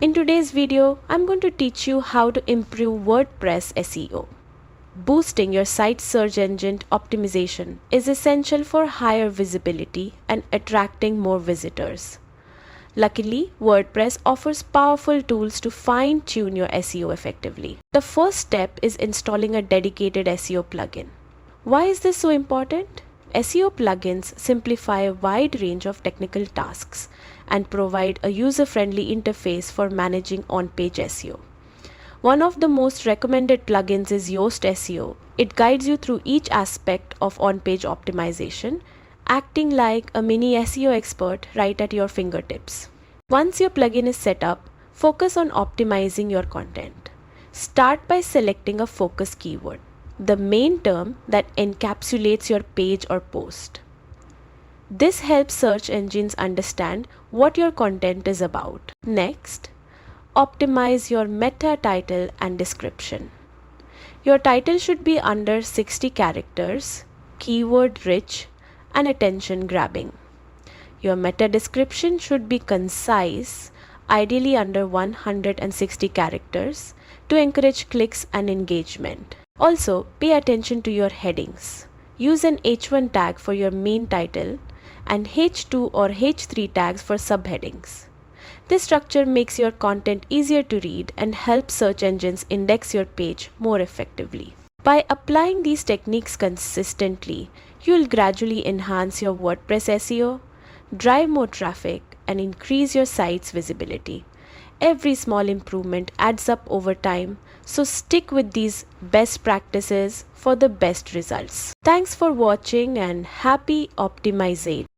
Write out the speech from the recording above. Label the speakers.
Speaker 1: In today's video, I'm going to teach you how to improve WordPress SEO. Boosting your site's search engine optimization is essential for higher visibility and attracting more visitors. Luckily, WordPress offers powerful tools to fine-tune your SEO effectively. The first step is installing a dedicated SEO plugin. Why is this so important? SEO plugins simplify a wide range of technical tasks and provide a user-friendly interface for managing on-page SEO. One of the most recommended plugins is Yoast SEO. It guides you through each aspect of on-page optimization, acting like a mini SEO expert right at your fingertips. Once your plugin is set up, focus on optimizing your content. Start by selecting a focus keyword, the main term that encapsulates your page or post. This helps search engines understand what your content is about. Next, optimize your meta title and description. Your title should be under 60 characters, keyword rich, and attention grabbing. Your meta description should be concise, ideally under 160 characters, to encourage clicks and engagement. Also, pay attention to your headings. Use an H1 tag for your main title and H2 or H3 tags for subheadings. This structure makes your content easier to read and helps search engines index your page more effectively. By applying these techniques consistently, you will gradually enhance your WordPress SEO, drive more traffic, and increase your site's visibility. Every small improvement adds up over time, so stick with these best practices for the best results. Thanks for watching and happy optimization.